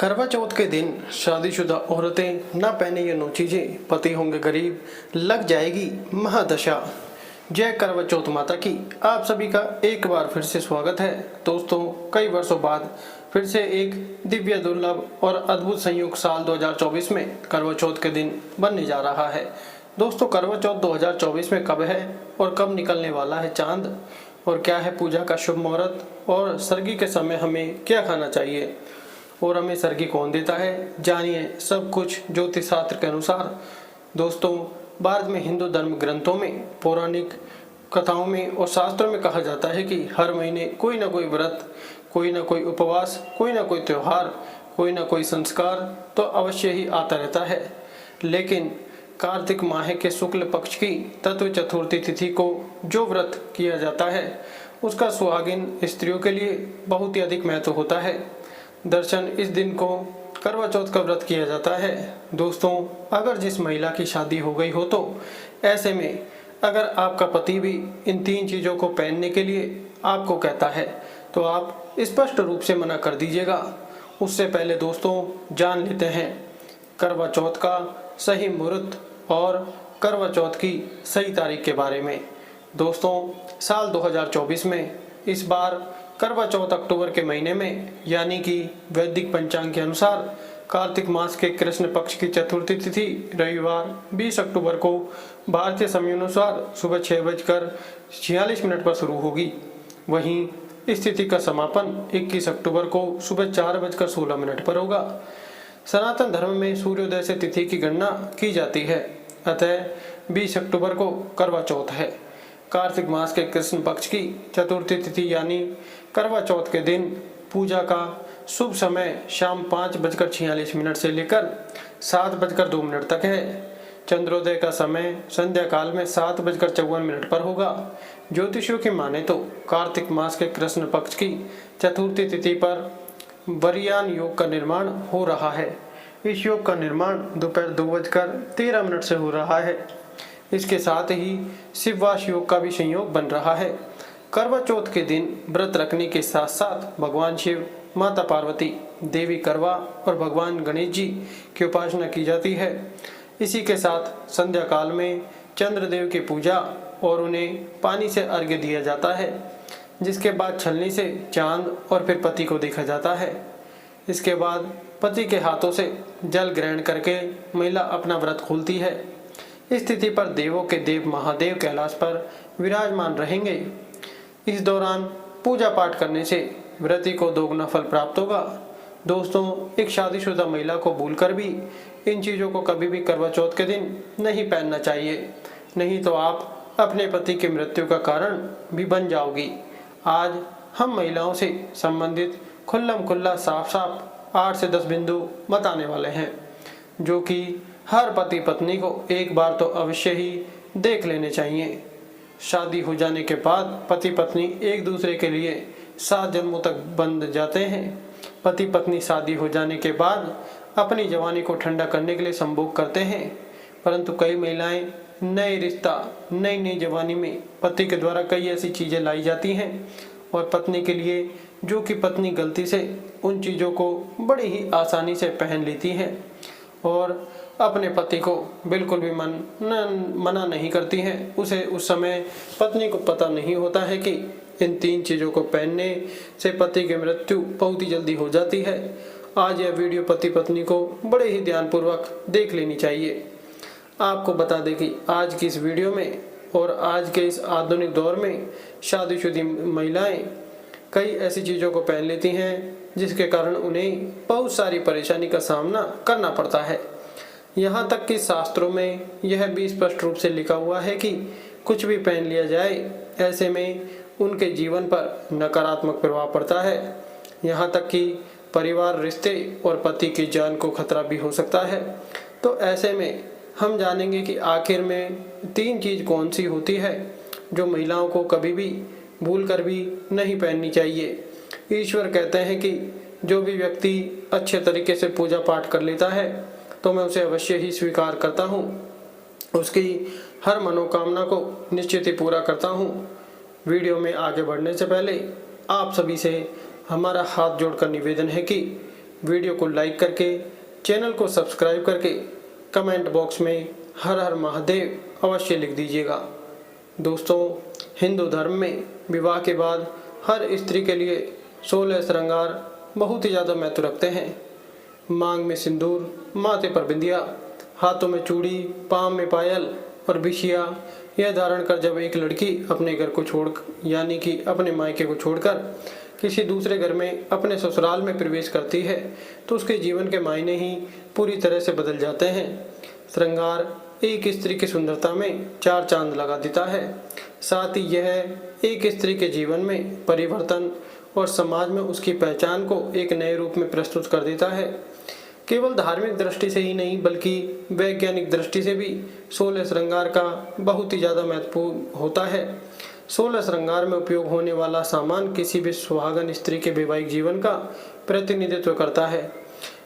करवा चौथ के दिन शादीशुदा औरतें ना पहने ये 9 चीजें, पति होंगे गरीब, लग जाएगी महादशा। जय करवा चौथ माता की। आप सभी का एक बार फिर से स्वागत है। दोस्तों, कई वर्षों बाद फिर से एक दिव्य, दुर्लभ और अद्भुत संयोग साल 2024 में करवा चौथ के दिन बनने जा रहा है। दोस्तों, करवा चौथ 2024 में कब है और कब निकलने वाला है चांद, और क्या है पूजा का शुभ मुहूर्त, और सरगी के समय हमें क्या खाना चाहिए और हमें सरगी कौन देता है, जानिए सब कुछ ज्योतिष शास्त्र के अनुसार। दोस्तों, भारत में हिंदू धर्म ग्रंथों में, पौराणिक कथाओं में और शास्त्रों में कहा जाता है कि हर महीने कोई ना कोई व्रत, कोई ना कोई उपवास, कोई ना कोई त्योहार, कोई ना कोई संस्कार तो अवश्य ही आता रहता है। लेकिन कार्तिक माह के शुक्ल पक्ष की तत्व चतुर्थी तिथि को जो व्रत किया जाता है उसका सुहागिन स्त्रियों के लिए बहुत ही अधिक महत्व होता है। दर्शन इस दिन को करवा चौथ का व्रत किया जाता है। दोस्तों, अगर जिस महिला की शादी हो गई हो तो ऐसे में अगर आपका पति भी इन 3 चीज़ों को पहनने के लिए आपको कहता है तो आप स्पष्ट रूप से मना कर दीजिएगा। उससे पहले दोस्तों, जान लेते हैं करवा चौथ का सही मुहूर्त और करवा चौथ की सही तारीख के बारे में। दोस्तों, साल 2024 में इस बार करवा चौथ अक्टूबर के महीने में, यानी कि वैदिक पंचांग के अनुसार कार्तिक मास के कृष्ण पक्ष की चतुर्थी तिथि रविवार 20 अक्टूबर को भारतीय समय अनुसार सुबह 6:46 पर शुरू होगी। वहीं इस तिथि का समापन 21 अक्टूबर को सुबह 4:16 पर होगा। सनातन धर्म में सूर्योदय से तिथि की गणना की जाती है, अतः 20 अक्टूबर को करवा चौथ है। कार्तिक मास के कृष्ण पक्ष की चतुर्थी तिथि यानी करवा चौथ के दिन पूजा का शुभ समय शाम 5:46 से लेकर 7:02 तक है। चंद्रोदय का समय संध्या काल में 7:54 पर होगा। ज्योतिषियों की माने तो कार्तिक मास के कृष्ण पक्ष की चतुर्थी तिथि पर वरियान योग का निर्माण हो रहा है। इस योग का निर्माण दोपहर 2:13 से हो रहा है। इसके साथ ही शिववास योग का भी संयोग बन रहा है। करवा चौथ के दिन व्रत रखने के साथ साथ भगवान शिव, माता पार्वती, देवी करवा और भगवान गणेश जी की उपासना की जाती है। इसी के साथ संध्या काल में चंद्रदेव की पूजा और उन्हें पानी से अर्घ्य दिया जाता है, जिसके बाद छलनी से चांद और फिर पति को देखा जाता है। इसके बाद पति के हाथों से जल ग्रहण करके महिला अपना व्रत खोलती है। इस तिथि पर देवों के देव महादेव कैलाश पर विराजमान रहेंगे। इस दौरान पूजा पाठ करने से व्रती को दोगुना फल प्राप्त होगा। दोस्तों, एक शादीशुदा महिला को भूलकर भी इन चीज़ों को कभी भी करवा चौथ के दिन नहीं पहनना चाहिए, नहीं तो आप अपने पति की मृत्यु का कारण भी बन जाओगी। आज हम महिलाओं से संबंधित खुल्लम खुल्ला साफ 8 से 10 बिंदु बताने वाले हैं, जो कि हर पति पत्नी को एक बार तो अवश्य ही देख लेने चाहिए। शादी हो जाने के बाद पति पत्नी एक दूसरे के लिए 7 जन्मों तक बंध जाते हैं। पति पत्नी शादी हो जाने के बाद अपनी जवानी को ठंडा करने के लिए संभोग करते हैं, परंतु कई महिलाएं नए रिश्ता, नई जवानी में पति के द्वारा कई ऐसी चीज़ें लाई जाती हैं और पत्नी के लिए, जो कि पत्नी गलती से उन चीज़ों को बड़ी ही आसानी से पहन लेती हैं और अपने पति को बिल्कुल भी मना नहीं करती हैं। उसे उस समय पत्नी को पता नहीं होता है कि इन 3 चीज़ों को पहनने से पति की मृत्यु बहुत ही जल्दी हो जाती है। आज यह वीडियो पति पत्नी को बड़े ही ध्यानपूर्वक देख लेनी चाहिए। आपको बता दें कि आज की इस वीडियो में और आज के इस आधुनिक दौर में शादीशुदा महिलाएं कई ऐसी चीज़ों को पहन लेती हैं जिसके कारण उन्हें बहुत सारी परेशानी का सामना करना पड़ता है। यहाँ तक कि शास्त्रों में यह भी स्पष्ट रूप से लिखा हुआ है कि कुछ भी पहन लिया जाए, ऐसे में उनके जीवन पर नकारात्मक प्रभाव पड़ता है। यहाँ तक कि परिवार, रिश्ते और पति की जान को खतरा भी हो सकता है। तो ऐसे में हम जानेंगे कि आखिर में 3 चीज़ कौन सी होती है जो महिलाओं को कभी भी भूल कर भी नहीं पहननी चाहिए। ईश्वर कहते हैं कि जो भी व्यक्ति अच्छे तरीके से पूजा पाठ कर लेता है तो मैं उसे अवश्य ही स्वीकार करता हूँ, उसकी हर मनोकामना को निश्चित ही पूरा करता हूँ। वीडियो में आगे बढ़ने से पहले आप सभी से हमारा हाथ जोड़कर निवेदन है कि वीडियो को लाइक करके, चैनल को सब्सक्राइब करके कमेंट बॉक्स में हर हर महादेव अवश्य लिख दीजिएगा। दोस्तों, हिंदू धर्म में विवाह के बाद हर स्त्री के लिए 16 श्रृंगार बहुत ही ज़्यादा महत्व रखते हैं। मांग में सिंदूर, माथे पर बिंदिया, हाथों में चूड़ी, पाँव में पायल और बिछिया, यह धारण कर जब एक लड़की अपने घर को छोड़ यानी कि अपने मायके को छोड़कर किसी दूसरे घर में अपने ससुराल में प्रवेश करती है तो उसके जीवन के मायने ही पूरी तरह से बदल जाते हैं। श्रृंगार एक स्त्री की सुंदरता में 4 चांद लगा देता है। साथ ही यह एक स्त्री के जीवन में परिवर्तन और समाज में उसकी पहचान को एक नए रूप में प्रस्तुत कर देता है। केवल धार्मिक दृष्टि से ही नहीं बल्कि वैज्ञानिक दृष्टि से भी 16 श्रृंगार का बहुत ही ज़्यादा महत्वपूर्ण होता है। 16 श्रृंगार में उपयोग होने वाला सामान किसी भी सुहागन स्त्री के वैवाहिक जीवन का प्रतिनिधित्व करता है।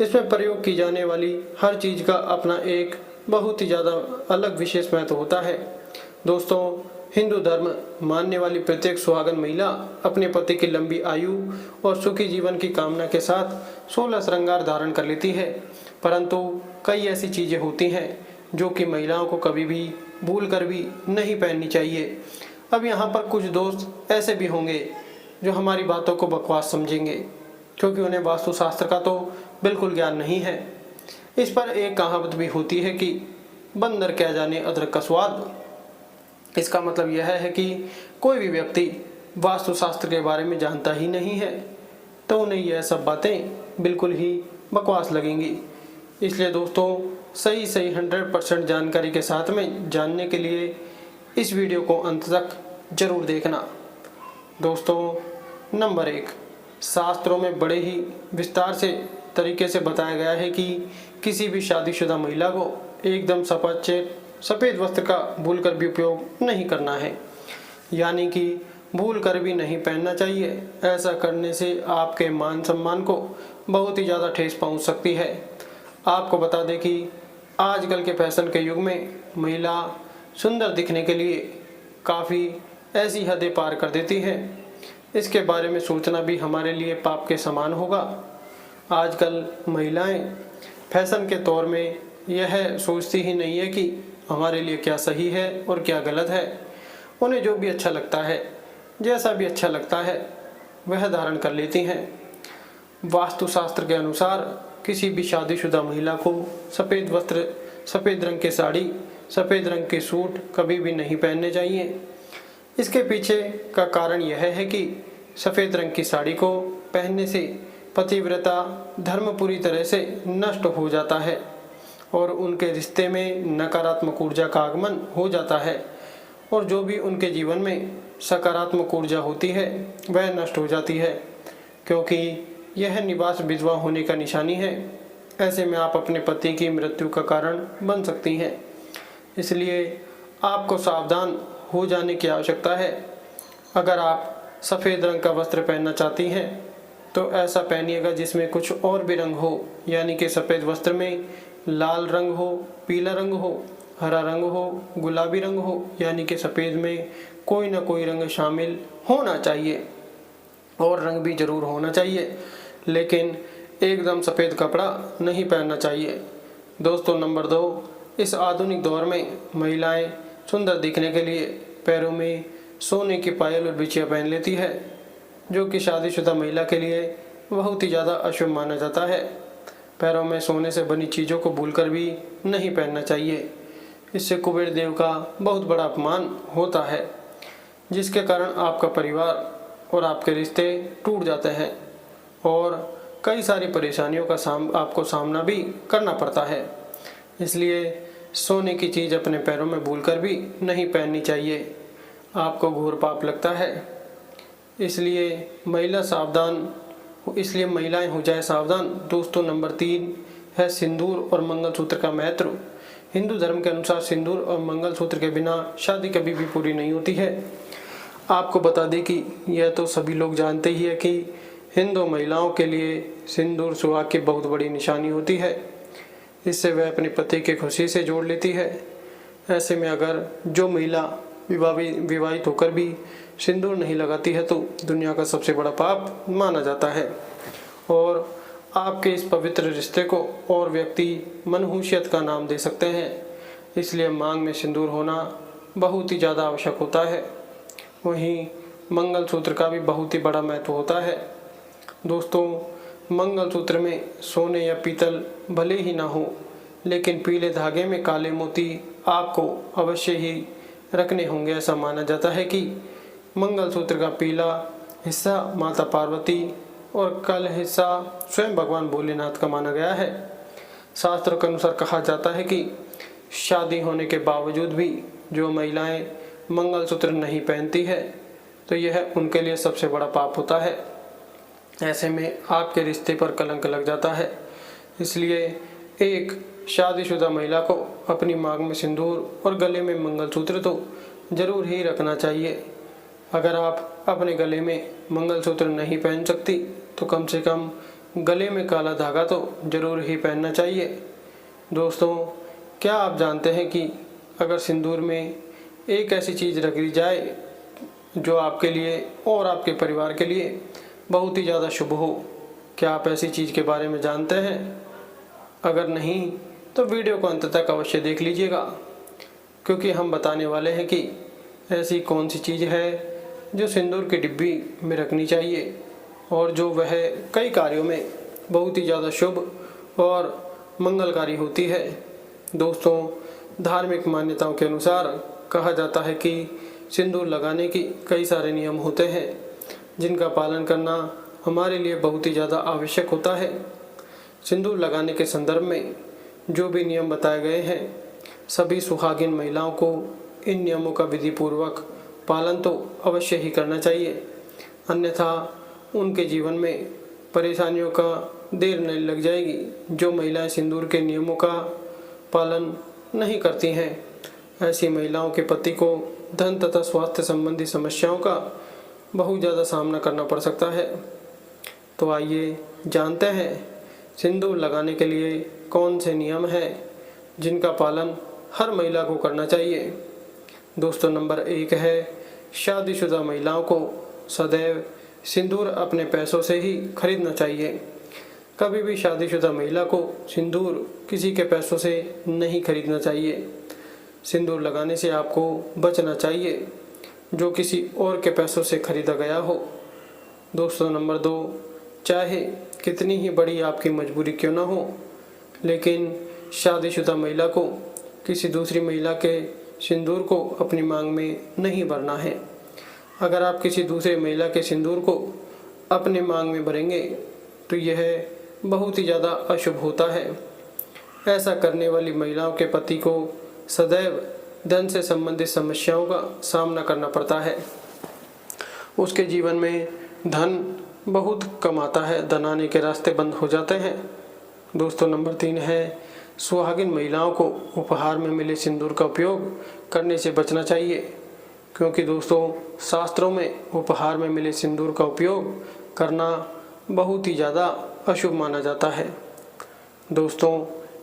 इसमें प्रयोग की जाने वाली हर चीज़ का अपना एक बहुत ही ज़्यादा अलग विशेष महत्व होता है। दोस्तों, हिंदू धर्म मानने वाली प्रत्येक सुहागन महिला अपने पति की लंबी आयु और सुखी जीवन की कामना के साथ 16 श्रृंगार धारण कर लेती है। परंतु कई ऐसी चीज़ें होती हैं जो कि महिलाओं को कभी भी भूल कर भी नहीं पहननी चाहिए। अब यहाँ पर कुछ दोस्त ऐसे भी होंगे जो हमारी बातों को बकवास समझेंगे, क्योंकि उन्हें वास्तुशास्त्र का तो बिल्कुल ज्ञान नहीं है। इस पर एक कहावत भी होती है कि बंदर क्या जाने अदरक का स्वाद। इसका मतलब यह है कि कोई भी व्यक्ति वास्तुशास्त्र के बारे में जानता ही नहीं है तो उन्हें यह सब बातें बिल्कुल ही बकवास लगेंगी। इसलिए दोस्तों, सही 100% जानकारी के साथ में जानने के लिए इस वीडियो को अंत तक जरूर देखना। दोस्तों, नंबर 1, शास्त्रों में बड़े ही विस्तार से तरीके से बताया गया है कि किसी भी शादीशुदा महिला को एकदम सफ़ेद वस्त्र का भूलकर भी उपयोग नहीं करना है, यानी कि भूल कर भी नहीं पहनना चाहिए। ऐसा करने से आपके मान सम्मान को बहुत ही ज़्यादा ठेस पहुंच सकती है। आपको बता दें कि आजकल के फैशन के युग में महिला सुंदर दिखने के लिए काफ़ी ऐसी हदें पार कर देती है, इसके बारे में सोचना भी हमारे लिए पाप के समान होगा। आजकल महिलाएं फैशन के तौर में यह सोचती ही नहीं है कि हमारे लिए क्या सही है और क्या गलत है। उन्हें जो भी अच्छा लगता है, जैसा भी अच्छा लगता है, वह धारण कर लेती हैं। वास्तुशास्त्र के अनुसार किसी भी शादीशुदा महिला को सफ़ेद वस्त्र, सफ़ेद रंग की साड़ी, सफ़ेद रंग के सूट कभी भी नहीं पहनने चाहिए। इसके पीछे का कारण यह है कि सफ़ेद रंग की साड़ी को पहनने से पतिव्रता धर्म पूरी तरह से नष्ट हो जाता है और उनके रिश्ते में नकारात्मक ऊर्जा का आगमन हो जाता है और जो भी उनके जीवन में सकारात्मक ऊर्जा होती है वह नष्ट हो जाती है, क्योंकि यह निवास विधवा होने का निशानी है। ऐसे में आप अपने पति की मृत्यु का कारण बन सकती हैं। इसलिए आपको सावधान हो जाने की आवश्यकता है। अगर आप सफ़ेद रंग का वस्त्र पहनना चाहती हैं तो ऐसा पहनिएगा जिसमें कुछ और भी रंग हो, यानी कि सफ़ेद वस्त्र में लाल रंग हो, पीला रंग हो, हरा रंग हो, गुलाबी रंग हो, यानी कि सफ़ेद में कोई ना कोई रंग शामिल होना चाहिए और रंग भी ज़रूर होना चाहिए, लेकिन एकदम सफ़ेद कपड़ा नहीं पहनना चाहिए। दोस्तों, नंबर 2, इस आधुनिक दौर में महिलाएं सुंदर दिखने के लिए पैरों में सोने की पायल और बिछिया पहन लेती है, जो कि शादीशुदा महिला के लिए बहुत ही ज़्यादा अशुभ माना जाता है। पैरों में सोने से बनी चीज़ों को भूलकर भी नहीं पहनना चाहिए। इससे कुबेर देव का बहुत बड़ा अपमान होता है, जिसके कारण आपका परिवार और आपके रिश्ते टूट जाते हैं और कई सारी परेशानियों का आपको सामना भी करना पड़ता है। इसलिए सोने की चीज़ अपने पैरों में भूलकर भी नहीं पहननी चाहिए, आपको घोर पाप लगता है। इसलिए महिलाएं हो जाए सावधान। दोस्तों, नंबर 3 है सिंदूर और मंगलसूत्र का महत्व। हिंदू धर्म के अनुसार सिंदूर और मंगलसूत्र के बिना शादी कभी भी पूरी नहीं होती है। आपको बता दें कि यह तो सभी लोग जानते ही है कि हिंदू महिलाओं के लिए सिंदूर सुहाग की बहुत बड़ी निशानी होती है। इससे वह अपने पति की खुशी से जोड़ लेती है। ऐसे में अगर जो महिला विवाहित होकर भी सिंदूर नहीं लगाती है तो दुनिया का सबसे बड़ा पाप माना जाता है और आपके इस पवित्र रिश्ते को और व्यक्ति मनहूसियत का नाम दे सकते हैं। इसलिए मांग में सिंदूर होना बहुत ही ज़्यादा आवश्यक होता है। वहीं मंगलसूत्र का भी बहुत ही बड़ा महत्व होता है। दोस्तों, मंगलसूत्र में सोने या पीतल भले ही ना हो, लेकिन पीले धागे में काले मोती आपको अवश्य ही रखने होंगे। ऐसा माना जाता है कि मंगलसूत्र का पीला हिस्सा माता पार्वती और काला हिस्सा स्वयं भगवान भोलेनाथ का माना गया है। शास्त्रों के अनुसार कहा जाता है कि शादी होने के बावजूद भी जो महिलाएं मंगलसूत्र नहीं पहनती है तो यह उनके लिए सबसे बड़ा पाप होता है। ऐसे में आपके रिश्ते पर कलंक लग जाता है। इसलिए एक शादीशुदा महिला को अपनी मांग में सिंदूर और गले में मंगलसूत्र तो जरूर ही रखना चाहिए। अगर आप अपने गले में मंगलसूत्र नहीं पहन सकती तो कम से कम गले में काला धागा तो जरूर ही पहनना चाहिए। दोस्तों, क्या आप जानते हैं कि अगर सिंदूर में एक ऐसी चीज़ रख दी जाए जो आपके लिए और आपके परिवार के लिए बहुत ही ज़्यादा शुभ हो? क्या आप ऐसी चीज़ के बारे में जानते हैं? अगर नहीं तो वीडियो को अंत तक अवश्य देख लीजिएगा, क्योंकि हम बताने वाले हैं कि ऐसी कौन सी चीज़ है जो सिंदूर की डिब्बी में रखनी चाहिए और जो वह कई कार्यों में बहुत ही ज़्यादा शुभ और मंगलकारी होती है। दोस्तों, धार्मिक मान्यताओं के अनुसार कहा जाता है कि सिंदूर लगाने की कई सारे नियम होते हैं जिनका पालन करना हमारे लिए बहुत ही ज़्यादा आवश्यक होता है। सिंदूर लगाने के संदर्भ में जो भी नियम बताए गए हैं, सभी सुहागिन महिलाओं को इन नियमों का विधिपूर्वक पालन तो अवश्य ही करना चाहिए, अन्यथा उनके जीवन में परेशानियों का देर नहीं लग जाएगी। जो महिलाएं सिंदूर के नियमों का पालन नहीं करती हैं, ऐसी महिलाओं के पति को धन तथा स्वास्थ्य संबंधी समस्याओं का बहुत ज़्यादा सामना करना पड़ सकता है। तो आइए जानते हैं सिंदूर लगाने के लिए कौन से नियम हैं जिनका पालन हर महिला को करना चाहिए। दोस्तों, नंबर 1 है, शादीशुदा महिलाओं को सदैव सिंदूर अपने पैसों से ही खरीदना चाहिए। कभी भी शादीशुदा महिला को सिंदूर किसी के पैसों से नहीं खरीदना चाहिए। सिंदूर लगाने से आपको बचना चाहिए जो किसी और के पैसों से खरीदा गया हो। दोस्तों, नंबर 2, चाहे कितनी ही बड़ी आपकी मजबूरी क्यों ना हो, लेकिन शादीशुदा महिला को किसी दूसरी महिला के सिंदूर को अपनी मांग में नहीं भरना है। अगर आप किसी दूसरे महिला के सिंदूर को अपने मांग में भरेंगे तो यह बहुत ही ज़्यादा अशुभ होता है। ऐसा करने वाली महिलाओं के पति को सदैव धन से संबंधित समस्याओं का सामना करना पड़ता है। उसके जीवन में धन बहुत कम आता है, धन आने के रास्ते बंद हो जाते हैं। दोस्तों, नंबर 3 है, सुहागिन महिलाओं को उपहार में मिले सिंदूर का उपयोग करने से बचना चाहिए, क्योंकि दोस्तों शास्त्रों में उपहार में मिले सिंदूर का उपयोग करना बहुत ही ज़्यादा अशुभ माना जाता है। दोस्तों,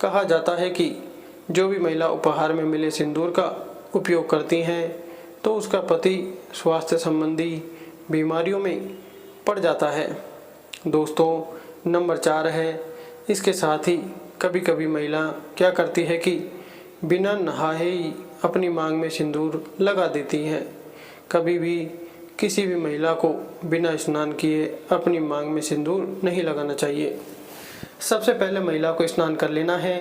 कहा जाता है कि जो भी महिला उपहार में मिले सिंदूर का उपयोग करती हैं तो उसका पति स्वास्थ्य संबंधी बीमारियों में पड़ जाता है। दोस्तों, नंबर 4 है, इसके साथ ही कभी कभी महिला क्या करती है कि बिना नहाए ही अपनी मांग में सिंदूर लगा देती है। कभी भी किसी भी महिला को बिना स्नान किए अपनी मांग में सिंदूर नहीं लगाना चाहिए। सबसे पहले महिला को स्नान कर लेना है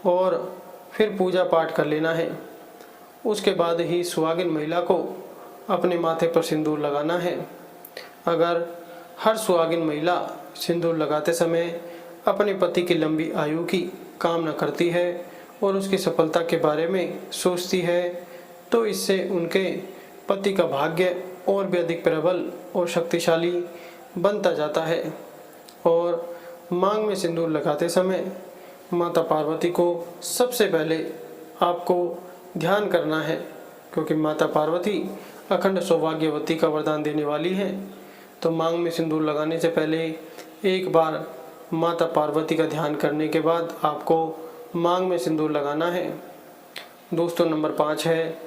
और फिर पूजा पाठ कर लेना है। उसके बाद ही सुहागिन महिला को अपने माथे पर सिंदूर लगाना है। अगर हर सुहागिन महिला सिंदूर लगाते समय अपने पति की लंबी आयु की कामना करती है और उसकी सफलता के बारे में सोचती है तो इससे उनके पति का भाग्य और भी अधिक प्रबल और शक्तिशाली बनता जाता है। और मांग में सिंदूर लगाते समय माता पार्वती को सबसे पहले आपको ध्यान करना है, क्योंकि माता पार्वती अखंड सौभाग्यवती का वरदान देने वाली है। तो मांग में सिंदूर लगाने से पहले एक बार माता पार्वती का ध्यान करने के बाद आपको मांग में सिंदूर लगाना है। दोस्तों, नंबर 5 है,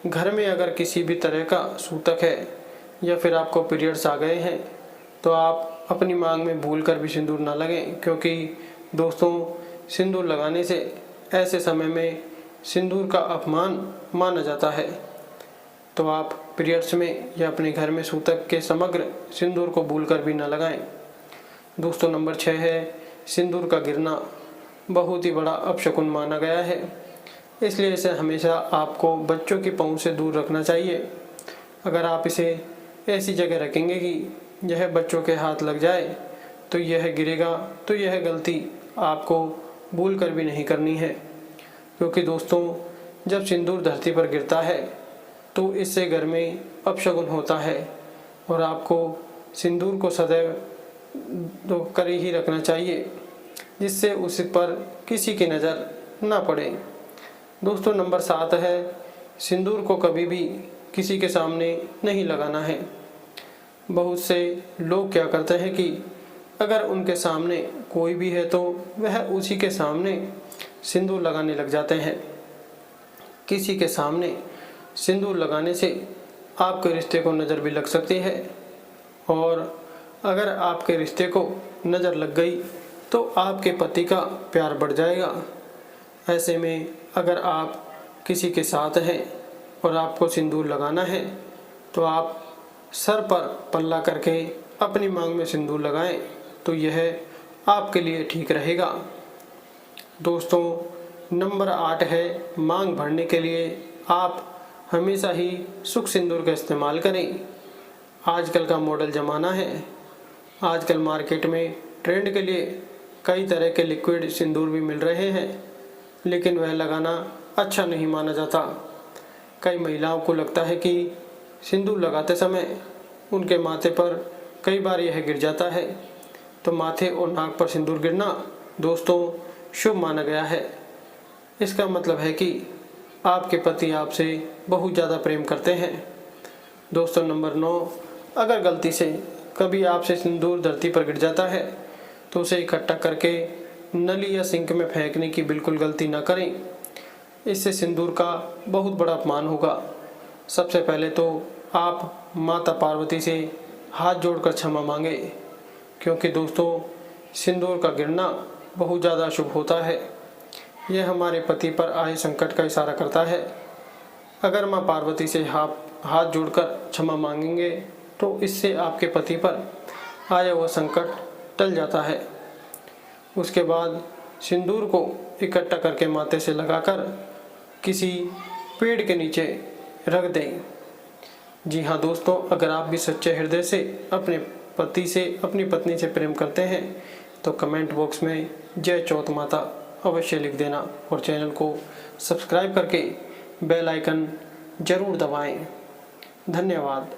घर में अगर किसी भी तरह का सूतक है या फिर आपको पीरियड्स आ गए हैं तो आप अपनी मांग में भूल कर भी सिंदूर ना लगाएं, क्योंकि दोस्तों सिंदूर लगाने से ऐसे समय में सिंदूर का अपमान माना जाता है। तो आप पीरियड्स में या अपने घर में सूतक के समग्र सिंदूर को भूल कर भी ना लगाएं। दोस्तों नंबर 6 है सिंदूर का गिरना। बहुत ही बड़ा अपशकुन माना गया है, इसलिए इसे हमेशा आपको बच्चों की पहुंच से दूर रखना चाहिए। अगर आप इसे ऐसी जगह रखेंगे कि यह बच्चों के हाथ लग जाए तो यह गिरेगा, तो यह गलती आपको भूल कर भी नहीं करनी है, क्योंकि दोस्तों जब सिंदूर धरती पर गिरता है तो इससे घर में अपशकुन होता है और आपको सिंदूर को सदैव कर ही रखना चाहिए, जिससे उस पर किसी की नज़र ना पड़े। दोस्तों नंबर 7 है सिंदूर को कभी भी किसी के सामने नहीं लगाना है। बहुत से लोग क्या करते हैं कि अगर उनके सामने कोई भी है तो वह उसी के सामने सिंदूर लगाने लग जाते हैं। किसी के सामने सिंदूर लगाने से आपके रिश्ते को नज़र भी लग सकती है, और अगर आपके रिश्ते को नज़र लग गई तो आपके पति का प्यार बढ़ जाएगा। ऐसे में अगर आप किसी के साथ हैं और आपको सिंदूर लगाना है तो आप सर पर पल्ला करके अपनी मांग में सिंदूर लगाएं, तो यह आपके लिए ठीक रहेगा। दोस्तों नंबर 8 है मांग भरने के लिए आप हमेशा ही सुख सिंदूर का इस्तेमाल करें। आजकल का मॉडल ज़माना है। आजकल मार्केट में ट्रेंड के लिए कई तरह के लिक्विड सिंदूर भी मिल रहे हैं, लेकिन वह लगाना अच्छा नहीं माना जाता। कई महिलाओं को लगता है कि सिंदूर लगाते समय उनके माथे पर कई बार यह गिर जाता है, तो माथे और नाक पर सिंदूर गिरना दोस्तों शुभ माना गया है। इसका मतलब है कि आपके पति आपसे बहुत ज़्यादा प्रेम करते हैं। दोस्तों नंबर 9, अगर गलती से कभी आपसे सिंदूर धरती पर गिर जाता है तो उसे इकट्ठा करके नली या सिंक में फेंकने की बिल्कुल गलती ना करें। इससे सिंदूर का बहुत बड़ा अपमान होगा। सबसे पहले तो आप माता पार्वती से हाथ जोड़कर क्षमा मांगे, क्योंकि दोस्तों सिंदूर का गिरना बहुत ज़्यादा अशुभ होता है। यह हमारे पति पर आए संकट का इशारा करता है। अगर माँ पार्वती से हाथ जोड़कर क्षमा मांगेंगे तो इससे आपके पति पर आया हुआ संकट टल जाता है। उसके बाद सिंदूर को इकट्ठा करके माथे से लगाकर किसी पेड़ के नीचे रख दें। जी हाँ दोस्तों, अगर आप भी सच्चे हृदय से अपने पति से, अपनी पत्नी से प्रेम करते हैं तो कमेंट बॉक्स में जय चौथ माता अवश्य लिख देना, और चैनल को सब्सक्राइब करके बेल आइकन ज़रूर दबाएं। धन्यवाद।